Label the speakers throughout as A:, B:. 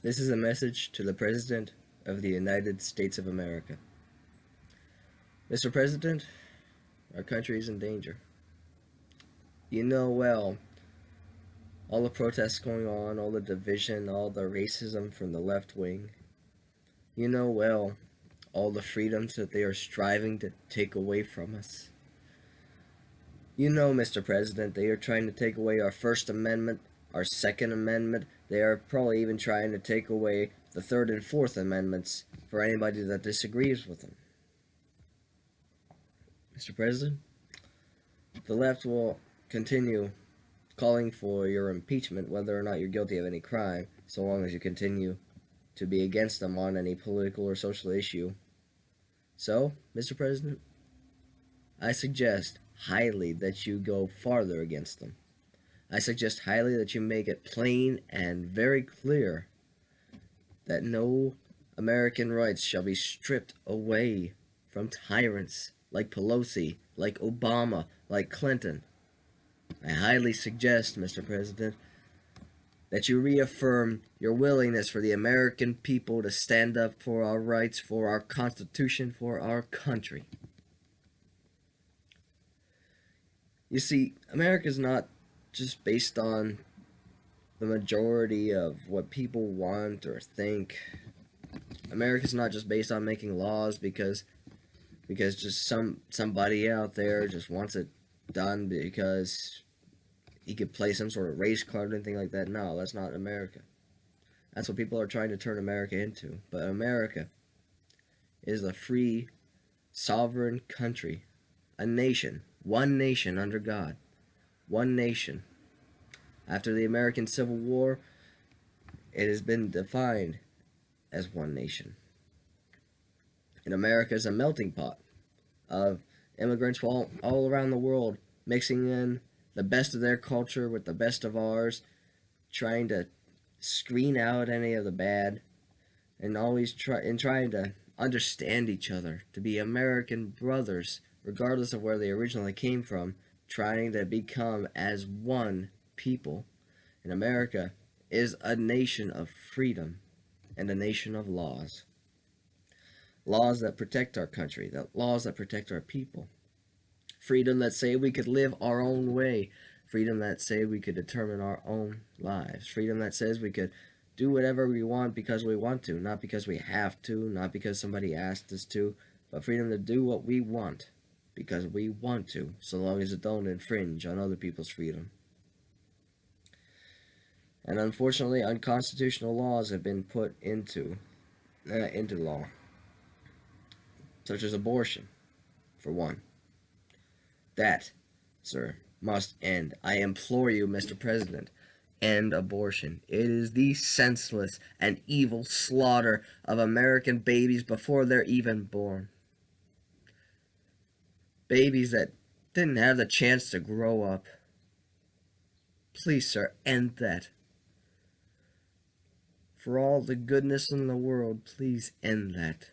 A: This is a message to the President of the United States of America. Mr. President, our country is in danger. You know well all the protests going on, all the division, all the racism from the left wing. You know well all the freedoms that they are striving to take away from us. You know, Mr. President, they are trying to take away our First Amendment, our Second Amendment. They are probably even trying to take away the Third and Fourth Amendments for anybody that disagrees with them. Mr. President, the left will continue calling for your impeachment whether or not you're guilty of any crime, so long as you continue to be against them on any political or social issue. So, Mr. President, I suggest highly that you go farther against them. I suggest highly that you make it plain and very clear that no American rights shall be stripped away from tyrants like Pelosi, like Obama, like Clinton. I highly suggest, Mr. President, that you reaffirm your willingness for the American people to stand up for our rights, for our Constitution, for our country. You see, America is not just based on the majority of what people want or think. America is not just based on making laws because just somebody out there just wants it done because he could play some sort of race card or anything like that. No, that's not America. That's what people are trying to turn America into. But America is a free, sovereign country, a nation, one nation under God, one nation. After the American Civil War, it has been defined as one nation. And America is a melting pot of immigrants from all around the world, mixing in the best of their culture with the best of ours, trying to screen out any of the bad, and always trying to understand each other, to be American brothers, regardless of where they originally came from, trying to become as one people. And America is a nation of freedom and a nation of laws. Laws that protect our country, laws that protect our people. Freedom that say we could live our own way. Freedom that say we could determine our own lives. Freedom that says we could do whatever we want because we want to, not because we have to, not because somebody asked us to, but freedom to do what we want because we want to, so long as it don't infringe on other people's freedom. And unfortunately, unconstitutional laws have been put into law, such as abortion, for one. That, sir, must end. I implore you, Mr. President, end abortion. It is the senseless and evil slaughter of American babies before they're even born. Babies that didn't have the chance to grow up. Please, sir, end that. For all the goodness in the world, please end that.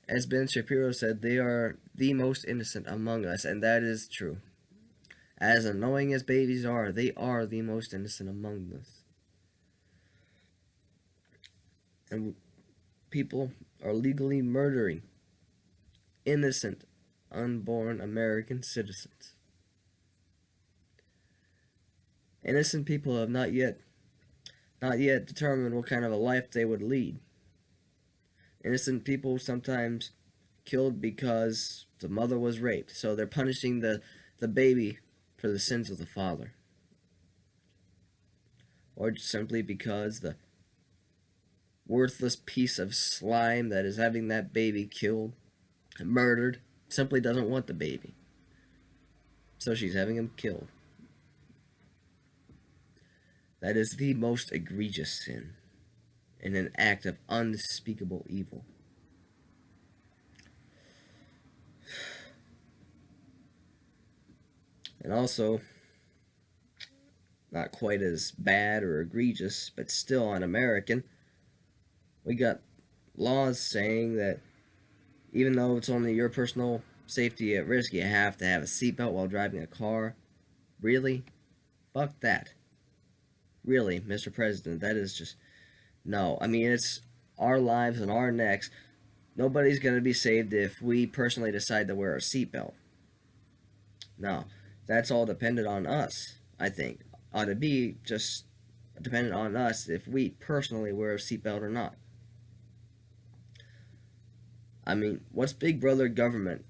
A: As Ben Shapiro said, they are the most innocent among us, and that is true. As annoying as babies are, they are the most innocent among us. And people are legally murdering innocent, unborn American citizens. Innocent people have not yet determined what kind of a life they would lead. Innocent people sometimes killed because the mother was raped, so they're punishing the baby for the sins of the father. Or simply because the worthless piece of slime that is having that baby killed and murdered simply doesn't want the baby. So she's having him killed. That is the most egregious sin and an act of unspeakable evil. And also, not quite as bad or egregious, but still un-American, we got laws saying that even though it's only your personal safety at risk, you have to have a seatbelt while driving a car. Really? Fuck that. Really, Mr. President, that is just No, I mean, it's our lives and our necks. Nobody's going to be saved if we personally decide to wear a seatbelt. No, that's all dependent on us, I think. Ought to be just dependent on us if we personally wear a seatbelt or not. I mean, what's Big Brother government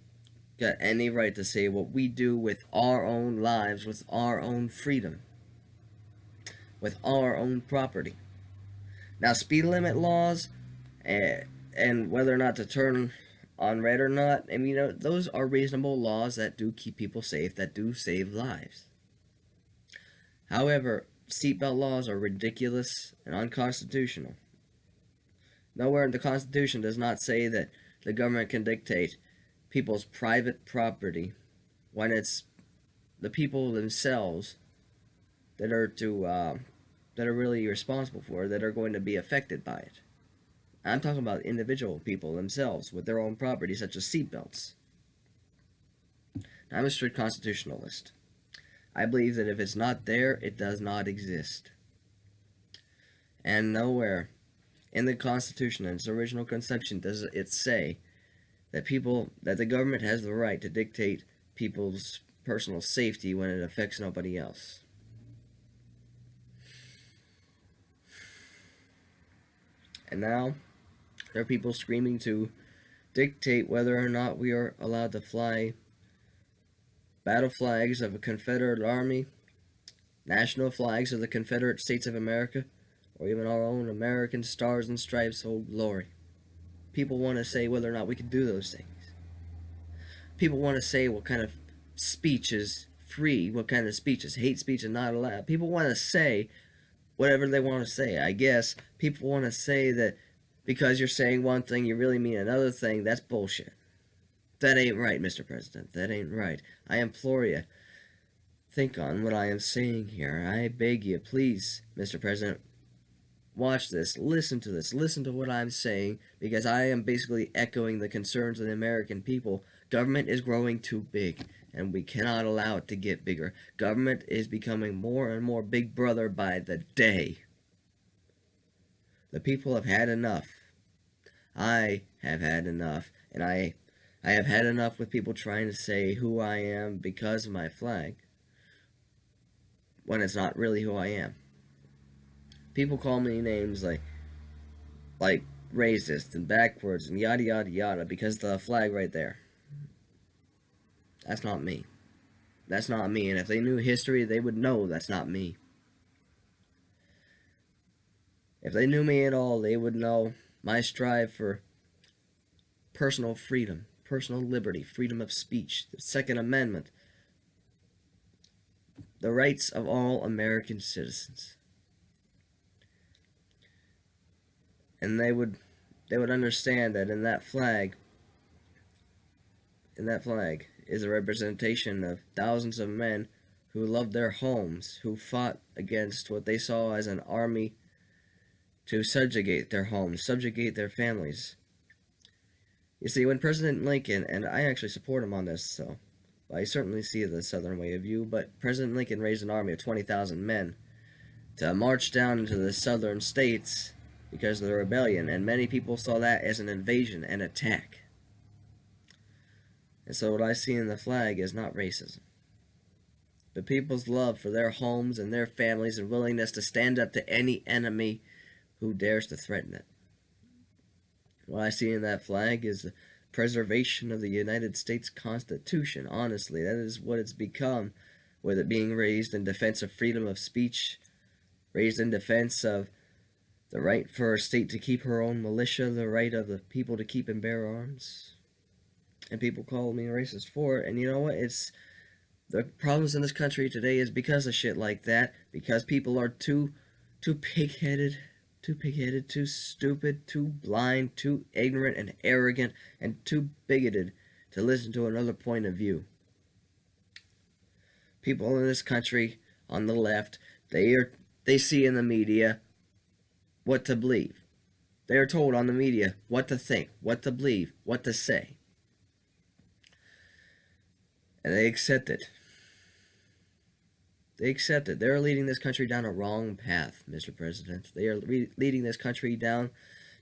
A: got any right to say what we do with our own lives, with our own freedom, with our own property? Now, speed limit laws and whether or not to turn on red or not, I mean, those are reasonable laws that do keep people safe, that do save lives. However, seatbelt laws are ridiculous and unconstitutional. Nowhere in the Constitution does not say that the government can dictate people's private property when it's the people themselves that are that are really responsible for it, that are going to be affected by it. I'm talking about individual people themselves with their own property, such as seatbelts. I'm a strict constitutionalist. I believe that if it's not there, it does not exist. And nowhere in the Constitution, in its original conception, does it say that the government has the right to dictate people's personal safety when it affects nobody else. And now, there are people screaming to dictate whether or not we are allowed to fly battle flags of a Confederate Army, national flags of the Confederate States of America, or even our own American Stars and Stripes, Old Glory. People want to say whether or not we can do those things. People want to say what kind of speech is free, what kind of speech is hate speech and not allowed. People want to say whatever they want to say. I guess people want to say that because you're saying one thing, you really mean another thing. That's bullshit. That ain't right, Mr. President. That ain't right. I implore you, think on what I am saying here. I beg you, please, Mr. President, watch this, listen to what I'm saying, because I am basically echoing the concerns of the American people. Government is growing too big, and we cannot allow it to get bigger. Government is becoming more and more Big Brother by the day. The people have had enough. I have had enough, and I have had enough with people trying to say who I am because of my flag, when it's not really who I am. People call me names like racist and backwards and yada yada yada because the flag right there. That's not me. That's not me, and if they knew history, they would know that's not me. If they knew me at all, they would know my strive for personal freedom, personal liberty, freedom of speech, the Second Amendment, the rights of all American citizens. And they would understand that in that flag is a representation of thousands of men who loved their homes, who fought against what they saw as an army to subjugate their homes, subjugate their families. You see, when President Lincoln, and I actually support him on this, so I certainly see the Southern way of view, but President Lincoln raised an army of 20,000 men to march down into the Southern states because of the rebellion, and many people saw that as an invasion and attack. And so what I see in the flag is not racism, but people's love for their homes and their families and willingness to stand up to any enemy who dares to threaten it. What I see in that flag is the preservation of the United States Constitution. Honestly, that is what it's become, with it being raised in defense of freedom of speech, raised in defense of the right for a state to keep her own militia, the right of the people to keep and bear arms. And people call me racist for it, and you know what? It's the problems in this country today is because of shit like that, because people are too pig-headed, too stupid, too blind, too ignorant and arrogant, and too bigoted to listen to another point of view. People in this country, on the left, they see in the media what to believe. They are told on the media what to think, what to believe, what to say. And they accept it. They accept it. They're leading this country down a wrong path, Mr. President. They are leading this country down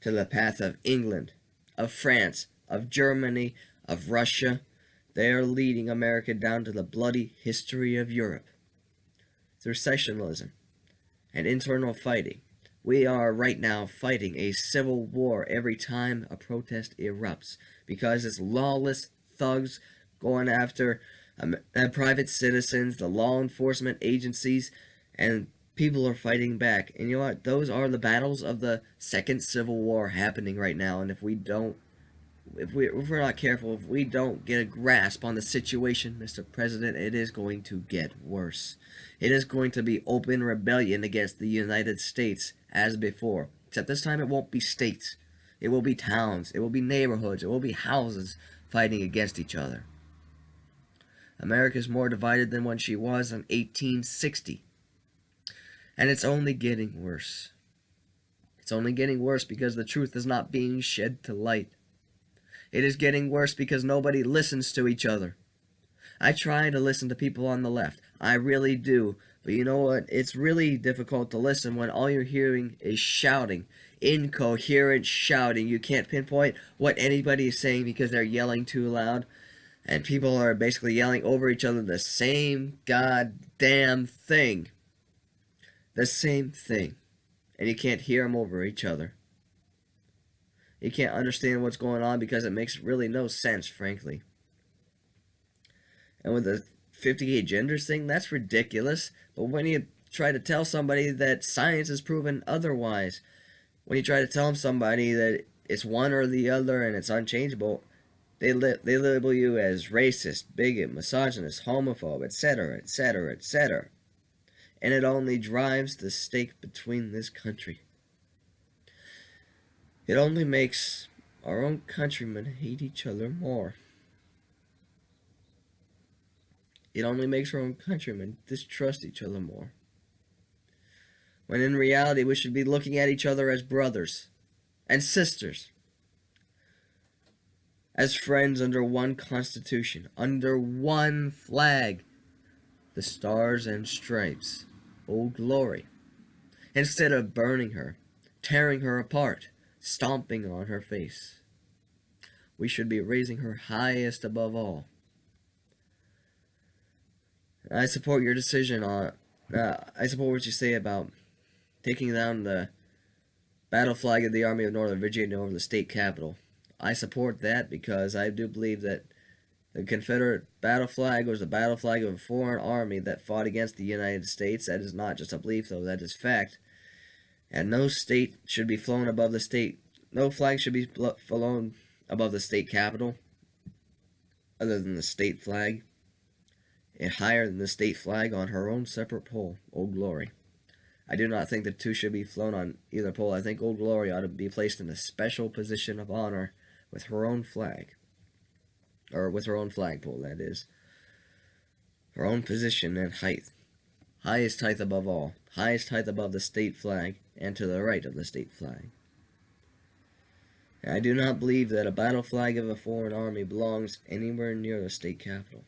A: to the path of England, of France, of Germany, of Russia. They are leading America down to the bloody history of Europe through sectionalism and internal fighting. We are right now fighting a civil war every time a protest erupts because it's lawless thugs going after private citizens, the law enforcement agencies, and people are fighting back. And you know what? Those are the battles of the second civil war happening right now. And if we're not careful, if we don't get a grasp on the situation, Mr. President, it is going to get worse. It is going to be open rebellion against the United States as before. Except this time it won't be states. It will be towns. It will be neighborhoods. It will be houses fighting against each other. America is more divided than when she was in 1860. And it's only getting worse. It's only getting worse because the truth is not being shed to light. It is getting worse because nobody listens to each other. I try to listen to people on the left. I really do. But you know what? It's really difficult to listen when all you're hearing is shouting. Incoherent shouting. You can't pinpoint what anybody is saying because they're yelling too loud. And people are basically yelling over each other the same goddamn thing. The same thing. And you can't hear them over each other. You can't understand what's going on because it makes really no sense, frankly. And with the 58 genders thing, that's ridiculous. But when you try to tell somebody that science has proven otherwise, when you try to tell somebody that it's one or the other and it's unchangeable, they label you as racist, bigot, misogynist, homophobe, etc., etc., etc. And it only drives the stake between this country. It only makes our own countrymen hate each other more. It only makes our own countrymen distrust each other more. When in reality, we should be looking at each other as brothers and sisters, as friends under one constitution, under one flag, the stars and stripes, Old Glory. Instead of burning her, tearing her apart, stomping on her face, we should be raising her highest above all. I support your decision on. I support what you say about taking down the battle flag of the Army of Northern Virginia over the state capitol. I support that because I do believe that the Confederate battle flag was the battle flag of a foreign army that fought against the United States. That is not just a belief, though. That is fact. And no state should be flown above the state. No flag should be flown above the state capitol, other than the state flag, and higher than the state flag on her own separate pole, Old Glory. I do not think the two should be flown on either pole. I think Old Glory ought to be placed in a special position of honor with her own flag. Or with her own flagpole, that is. Her own position and height. Highest height above all. Highest height above the state flag and to the right of the state flag. And I do not believe that a battle flag of a foreign army belongs anywhere near the state capitol.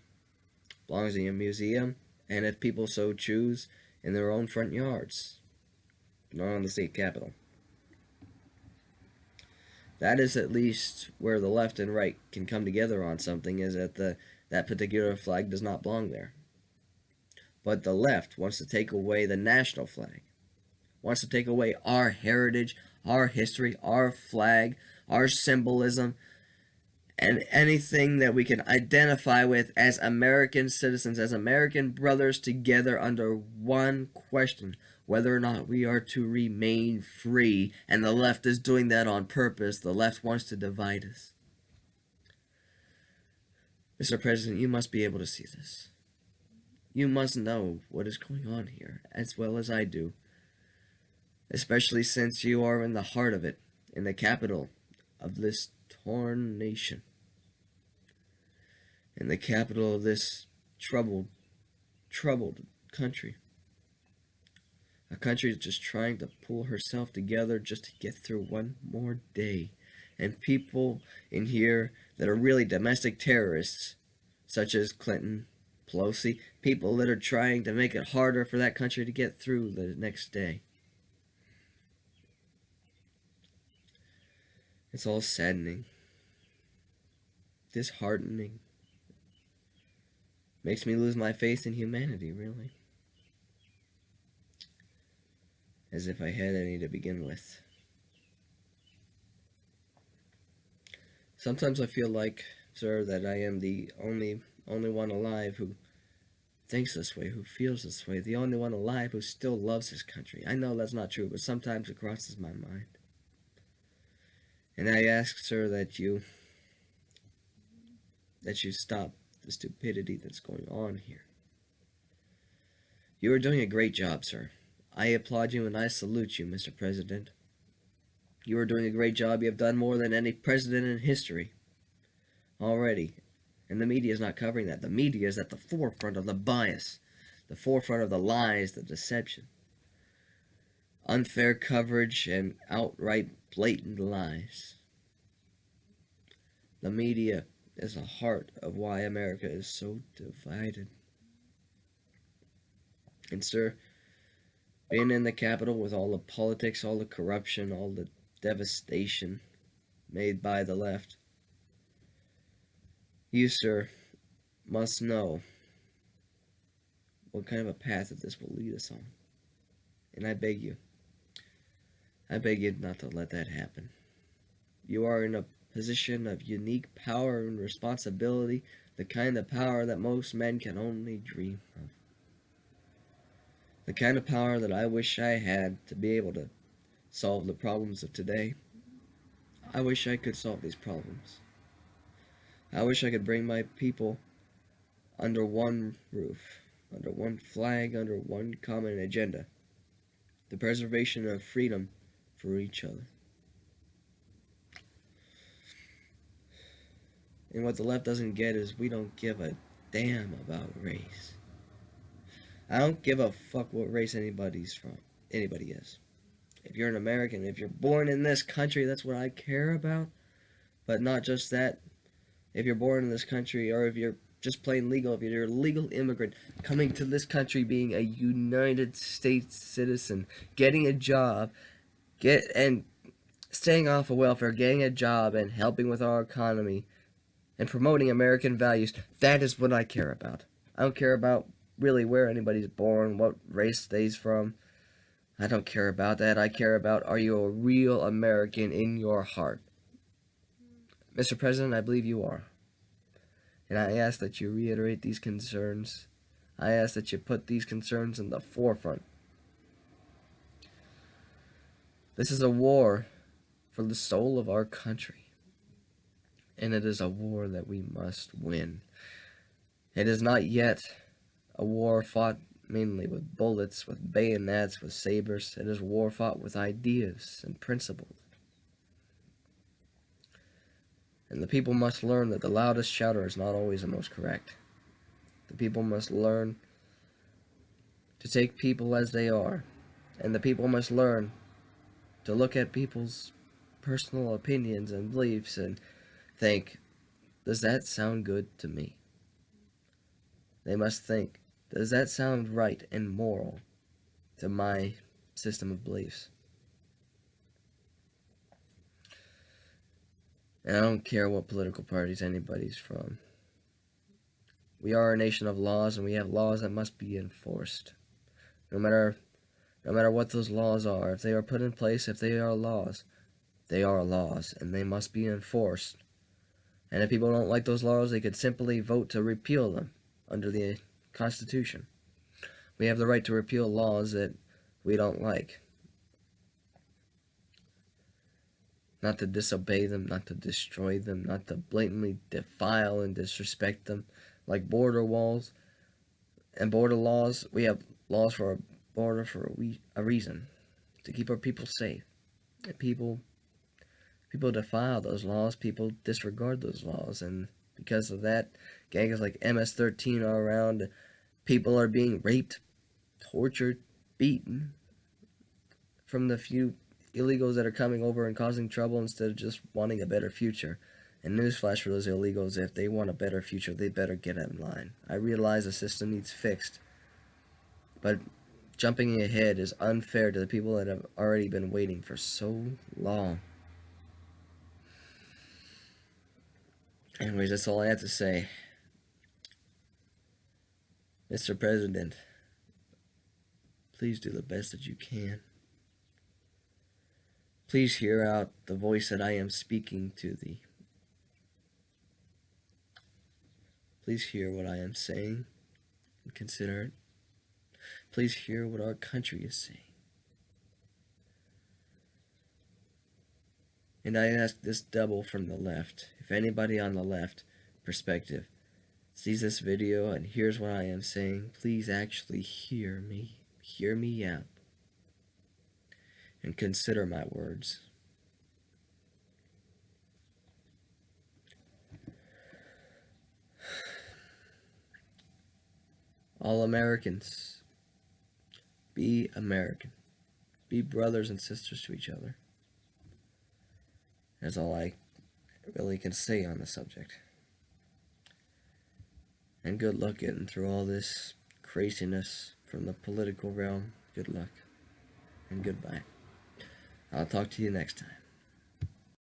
A: It belongs in a museum, and if people so choose, in their own front yards. Not on the state capitol. That is at least where the left and right can come together on something, is that that particular flag does not belong there. But the left wants to take away the national flag, wants to take away our heritage, our history, our flag, our symbolism, and anything that we can identify with as American citizens, as American brothers together under one question: whether or not we are to remain free. And the left is doing that on purpose. The left wants to divide us. Mr. President, you must be able to see this. You must know what is going on here, as well as I do. Especially since you are in the heart of it, in the capital of this torn nation. In the capital of this troubled country. A country is just trying to pull herself together just to get through one more day. And people in here that are really domestic terrorists, such as Clinton, Pelosi, people that are trying to make it harder for that country to get through the next day. It's all saddening, disheartening. Makes me lose my faith in humanity, really. As if I had any to begin with. Sometimes I feel like, sir, that I am the only one alive who thinks this way, who feels this way, the only one alive who still loves his country. I know that's not true, but sometimes it crosses my mind. And I ask, sir, that you stop the stupidity that's going on here. You are doing a great job, sir. I applaud you and I salute you, Mr. President. You are doing a great job. You have done more than any president in history already. And the media is not covering that. The media is at the forefront of the bias, the forefront of the lies, the deception. Unfair coverage and outright blatant lies. The media is the heart of why America is so divided. And sir, being in the Capitol with all the politics, all the corruption, all the devastation made by the left, you, sir, must know what kind of a path that this will lead us on. And I beg you not to let that happen. You are in a position of unique power and responsibility, the kind of power that most men can only dream of. The kind of power that I wish I had to be able to solve the problems of today. I wish I could solve these problems. I wish I could bring my people under one roof, under one flag, under one common agenda. The preservation of freedom for each other. And what the left doesn't get is we don't give a damn about race. I don't give a fuck what race anybody is. If you're an American, if you're born in this country, that's what I care about. But not just that. If you're born in this country, or if you're just plain legal, if you're a legal immigrant coming to this country, being a United States citizen, getting a job, and staying off of welfare, getting a job, and helping with our economy, and promoting American values, that is what I care about. I don't care about really where anybody's born, what race they's from. I don't care about that. I care about, are you a real American in your heart? Mr. President, I believe you are. And I ask that you reiterate these concerns. I ask that you put these concerns in the forefront. This is a war for the soul of our country. And it is a war that we must win. It is not yet a war fought mainly with bullets, with bayonets, with sabers. It is a war fought with ideas and principles. And the people must learn that the loudest shouter is not always the most correct. The people must learn to take people as they are. And the people must learn to look at people's personal opinions and beliefs and think, does that sound good to me? They must think, does that sound right and moral to my system of beliefs? And I don't care what political parties anybody's from. We are a nation of laws, and we have laws that must be enforced. No matter what those laws are, if they are put in place, if they are laws, and they must be enforced. And if people don't like those laws, they could simply vote to repeal them under the Constitution. We have the right to repeal laws that we don't like. Not to disobey them, not to destroy them, not to blatantly defile and disrespect them, like border walls and border laws. We have laws for a border for a reason, to keep our people safe. And people defile those laws, people disregard those laws, and because of that, gangs like MS-13 are around. People are being raped, tortured, beaten from the few illegals that are coming over and causing trouble instead of just wanting a better future And newsflash for those illegals, if they want a better future, they better get in line. I realize the system needs fixed, but jumping ahead is unfair to the people that have already been waiting for so long. Anyways, that's all I have to say. Mr. President, please do the best that you can. Please hear out the voice that I am speaking to thee. Please hear what I am saying and consider it. Please hear what our country is saying. And I ask this double from the left. If anybody on the left perspective sees this video and hears what I am saying, please actually hear me. Hear me out. And consider my words. All Americans, be American. Be brothers and sisters to each other. That's all I really can say on the subject. And good luck getting through all this craziness from the political realm. Good luck. And goodbye. I'll talk to you next time.